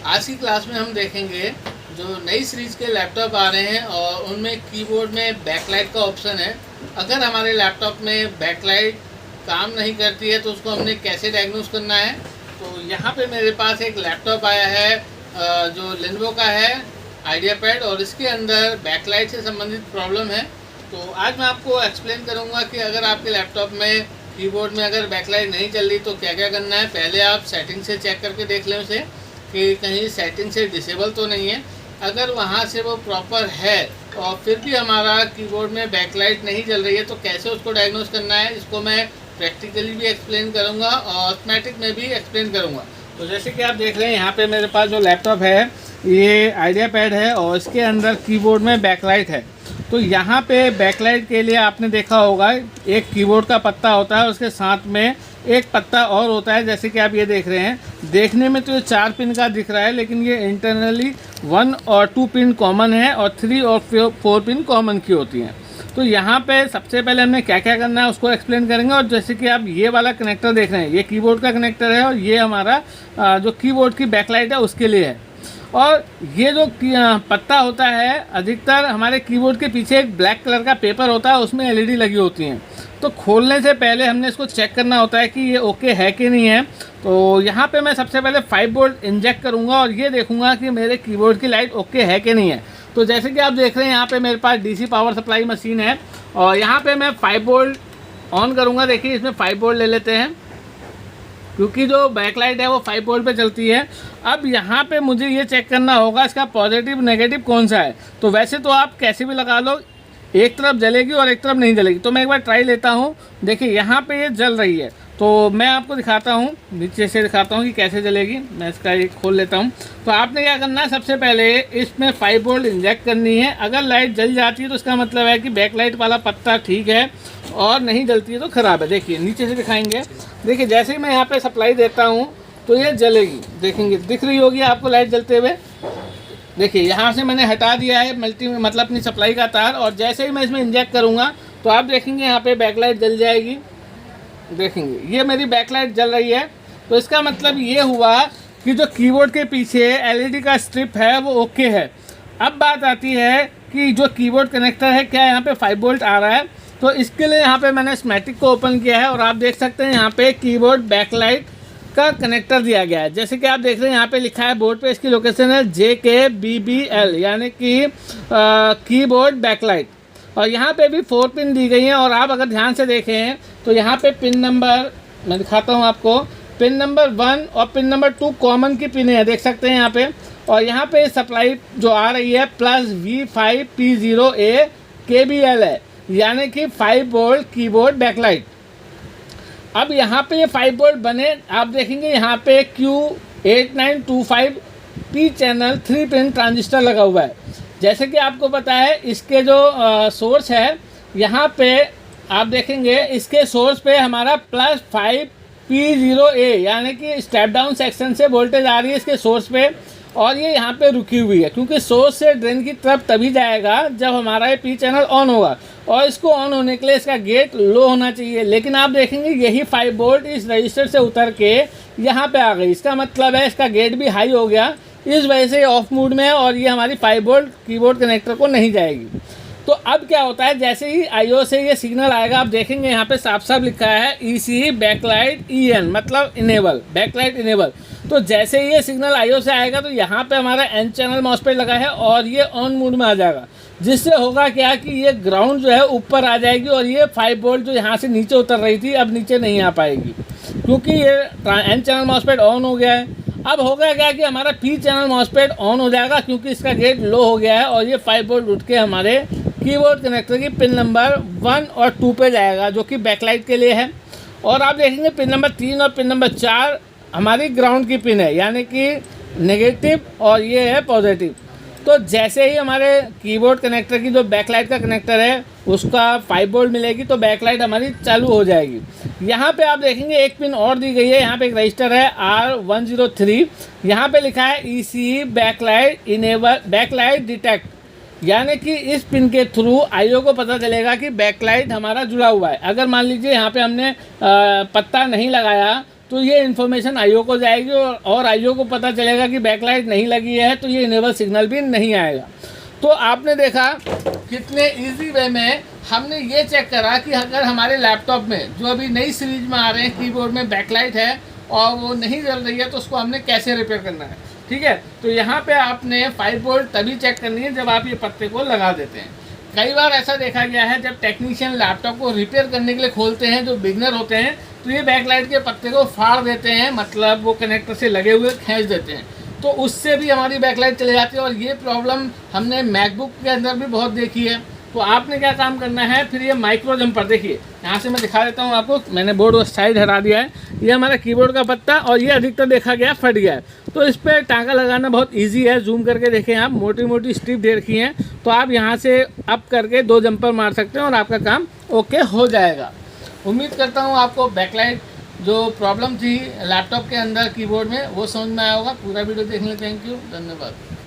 आज की क्लास में हम देखेंगे जो नई सीरीज़ के लैपटॉप आ रहे हैं और उनमें कीबोर्ड में बैकलाइट का ऑप्शन है। अगर हमारे लैपटॉप में बैकलाइट काम नहीं करती है तो उसको हमने कैसे डायग्नोस करना है। तो यहाँ पे मेरे पास एक लैपटॉप आया है जो लेनोवो का है आइडियापैड, और इसके अंदर बैकलाइट से संबंधित प्रॉब्लम है। तो आज मैं आपको एक्सप्लेन करूँगा कि अगर आपके लैपटॉप में कीबोर्ड में अगर बैकलाइट नहीं चल रही तो क्या क्या करना है। पहले आप सेटिंग से चेक करके देख लें उसे कि कहीं सेटिंग से डिसेबल तो नहीं है। अगर वहाँ से वो प्रॉपर है और फिर भी हमारा कीबोर्ड में बैकलाइट नहीं चल रही है तो कैसे उसको डायग्नोस करना है, इसको मैं प्रैक्टिकली भी एक्सप्लेन करूँगा और ऑटोमेटिक में भी एक्सप्लेन करूँगा। तो जैसे कि आप देख रहे हैं यहाँ पे मेरे पास जो लैपटॉप है ये आइडियापैड है और इसके अंदर कीबोर्ड में बैकलाइट है। तो यहाँ पे बैकलाइट के लिए आपने देखा होगा एक कीबोर्ड का पत्ता होता है, उसके साथ में एक पत्ता और होता है। जैसे कि आप ये देख रहे हैं, देखने में तो ये 4 पिन का दिख रहा है लेकिन ये इंटरनली 1 और 2 पिन कॉमन है और 3 और 4 पिन कॉमन की होती हैं। तो यहाँ पे सबसे पहले हमने क्या क्या करना है उसको एक्सप्लेन करेंगे। और जैसे कि आप ये वाला कनेक्टर देख रहे हैं ये कीबोर्ड का कनेक्टर है और ये हमारा जो कीबोर्ड की बैकलाइट है उसके लिए है। और ये जो पत्ता होता है अधिकतर हमारे कीबोर्ड के पीछे एक ब्लैक कलर का पेपर होता है, उसमें एलईडी लगी होती हैं। तो खोलने से पहले हमने इसको चेक करना होता है कि ये ओके है कि नहीं है। तो यहाँ पे मैं सबसे पहले 5 वोल्ट इंजेक्ट करूँगा और ये देखूँगा कि मेरे कीबोर्ड की लाइट ओके है कि नहीं है। तो जैसे कि आप देख रहे हैं यहाँ पे मेरे पास डीसी पावर सप्लाई मशीन है और यहाँ पे मैं 5 वोल्ट ऑन करूँगा। देखिए इसमें 5 वोल्ट ले लेते हैं क्योंकि जो बैकलाइट है वो 5 वोल्ट पे चलती है। अब यहाँ पे मुझे ये चेक करना होगा इसका पॉजिटिव नेगेटिव कौन सा है। तो वैसे तो आप कैसे भी लगा लो, एक तरफ जलेगी और एक तरफ नहीं जलेगी। तो मैं एक बार ट्राई लेता हूँ। देखिए यहाँ पे ये जल रही है तो मैं आपको दिखाता हूँ, नीचे से दिखाता हूँ कि कैसे जलेगी। मैं इसका एक खोल लेता हूँ। तो आपने क्या करना है, सबसे पहले इसमें 5 वोल्ट इंजेक्ट करनी है। अगर लाइट जल जाती है तो इसका मतलब है कि बैकलाइट वाला पत्ता ठीक है और नहीं जलती है तो ख़राब है। देखिए नीचे से दिखाएंगे, देखिए जैसे ही मैं यहाँ पे सप्लाई देता हूँ तो ये जलेगी। देखेंगे दिख रही होगी आपको लाइट जलते हुए। देखिए यहाँ से मैंने हटा दिया है मतलब अपनी सप्लाई का तार, और जैसे ही मैं इसमें इंजेक्ट करूँगा तो आप देखेंगे यहाँ पे बैकलाइट जल जाएगी। देखेंगे ये मेरी बैकलाइट जल रही है। तो इसका मतलब ये हुआ कि जो कीबोर्ड के पीछे एलईडी का स्ट्रिप है वो ओके है। अब बात आती है कि जो कीबोर्ड कनेक्टर है क्या यहाँ पे 5 वोल्ट आ रहा है। तो इसके लिए यहाँ पे मैंने स्कीमेटिक को ओपन किया है और आप देख सकते हैं यहाँ पे कीबोर्ड बैकलाइट का कनेक्टर दिया गया है। जैसे कि आप देख रहे हैं यहाँ पे लिखा है बोर्ड पे, इसकी लोकेशन है JKBBL यानी कि कीबोर्ड बैकलाइट। और यहाँ पे भी 4 पिन दी गई हैं। और आप अगर ध्यान से देखें तो यहाँ पे पिन नंबर मैं दिखाता हूँ आपको, पिन नंबर 1 और पिन नंबर 2 कॉमन की पिन है, देख सकते हैं यहाँ पे। और यहाँ पे सप्लाई जो आ रही है +V5P0A KBL है यानी कि 5 वोल्ट कीबोर्ड बैकलाइट। अब यहाँ पे ये 5 वोल्ट बने, आप देखेंगे यहाँ पे Q8925P चैनल 3 पिन ट्रांजिस्टर लगा हुआ है। जैसे कि आपको पता है इसके जो सोर्स है यहाँ पे आप देखेंगे इसके सोर्स पे हमारा +5P0A यानी कि स्टेप डाउन सेक्शन से वोल्टेज आ रही है इसके सोर्स पे, और ये यहाँ पे रुकी हुई है क्योंकि सोर्स से ड्रेन की तरफ तभी जाएगा जब हमारा ये P चैनल ऑन होगा। और इसको ऑन होने के लिए इसका गेट लो होना चाहिए, लेकिन आप देखेंगे यही 5 वोल्ट इस रजिस्टर से उतर के यहाँ पे आ गई। इसका मतलब है इसका गेट भी हाई हो गया, इस वजह से ऑफ मोड में है और ये हमारी 5 वोल्ट कीबोर्ड कनेक्टर को नहीं जाएगी। तो अब क्या होता है, जैसे ही IO से ये सिग्नल आएगा आप देखेंगे यहाँ पे साफ साफ लिखा है EC बैकलाइट EN मतलब इनेबल, बैकलाइट इनेबल। तो जैसे ही ये सिग्नल IO से आएगा तो यहाँ पे हमारा N चैनल मॉसफेट लगा है और ये ऑन मोड में आ जाएगा, जिससे होगा क्या कि ये ग्राउंड जो है ऊपर आ जाएगी और ये 5 वोल्ट जो यहाँ से नीचे उतर रही थी अब नीचे नहीं आ पाएगी क्योंकि ये N चैनल मॉसफेट ऑन हो गया है। अब होगा क्या कि हमारा P चैनल मॉसफेट ऑन हो जाएगा क्योंकि इसका गेट लो हो गया है और ये 5 वोल्ट उठ के हमारे कीबोर्ड कनेक्टर की पिन नंबर 1 और 2 पे जाएगा जो कि बैकलाइट के लिए है। और आप देखेंगे पिन नंबर 3 और पिन नंबर 4 हमारी ग्राउंड की पिन है यानी कि नेगेटिव और ये है पॉजिटिव। तो जैसे ही हमारे कीबोर्ड कनेक्टर की जो बैकलाइट का कनेक्टर है उसका 5 वोल्ट मिलेगी तो बैकलाइट हमारी चालू हो जाएगी। यहाँ पे आप देखेंगे एक पिन और दी गई है, यहाँ पे एक रजिस्टर है R103, यहाँ पे लिखा है EC backlight enable backlight detect यानी कि इस पिन के थ्रू IO को पता चलेगा कि बैकलाइट हमारा जुड़ा हुआ है। अगर मान लीजिए यहाँ पे हमने पत्ता नहीं लगाया तो ये इन्फॉर्मेशन आईओ को जाएगी और आईओ को पता चलेगा कि बैकलाइट नहीं लगी है, तो ये इनेबल सिग्नल भी नहीं आएगा। तो आपने देखा कितने इजी वे में हमने ये चेक करा कि अगर हमारे लैपटॉप में जो अभी नई सीरीज में आ रहे हैं कीबोर्ड में बैकलाइट है और वो नहीं जल रही है, तो उसको हमने कैसे रिपेयर करना है। ठीक है, तो यहाँ पे आपने 5 वोल्ट तभी चेक करनी है जब आप ये पत्ते को लगा देते हैं। कई बार ऐसा देखा गया है जब टेक्नीशियन लैपटॉप को रिपेयर करने के लिए खोलते हैं, जो बिगनर होते हैं, तो ये बैकलाइट के पत्ते को फाड़ देते हैं, मतलब वो कनेक्टर से लगे हुए खींच देते हैं, तो उससे भी हमारी बैकलाइट चली जाती है। और ये प्रॉब्लम हमने मैकबुक के अंदर भी बहुत देखी है। तो आपने क्या काम करना है, फिर ये माइक्रो जंपर देखिए, यहाँ से मैं दिखा देता हूँ आपको, मैंने बोर्ड उस साइड हटा दिया है, ये हमारा कीबोर्ड का पत्ता और ये अधिकतर देखा गया फट गया है। तो इस पर टाँका लगाना बहुत इजी है, जूम करके देखें आप, मोटी मोटी स्ट्रिप दे रखी हैं, तो आप यहाँ से अप करके 2 जंपर मार सकते हैं और आपका काम ओके हो जाएगा। उम्मीद करता हूँ आपको बैकलाइट जो प्रॉब्लम थी लैपटॉप के अंदर कीबोर्ड में वो समझ में आया होगा। पूरा वीडियो देखने थैंक यू, धन्यवाद।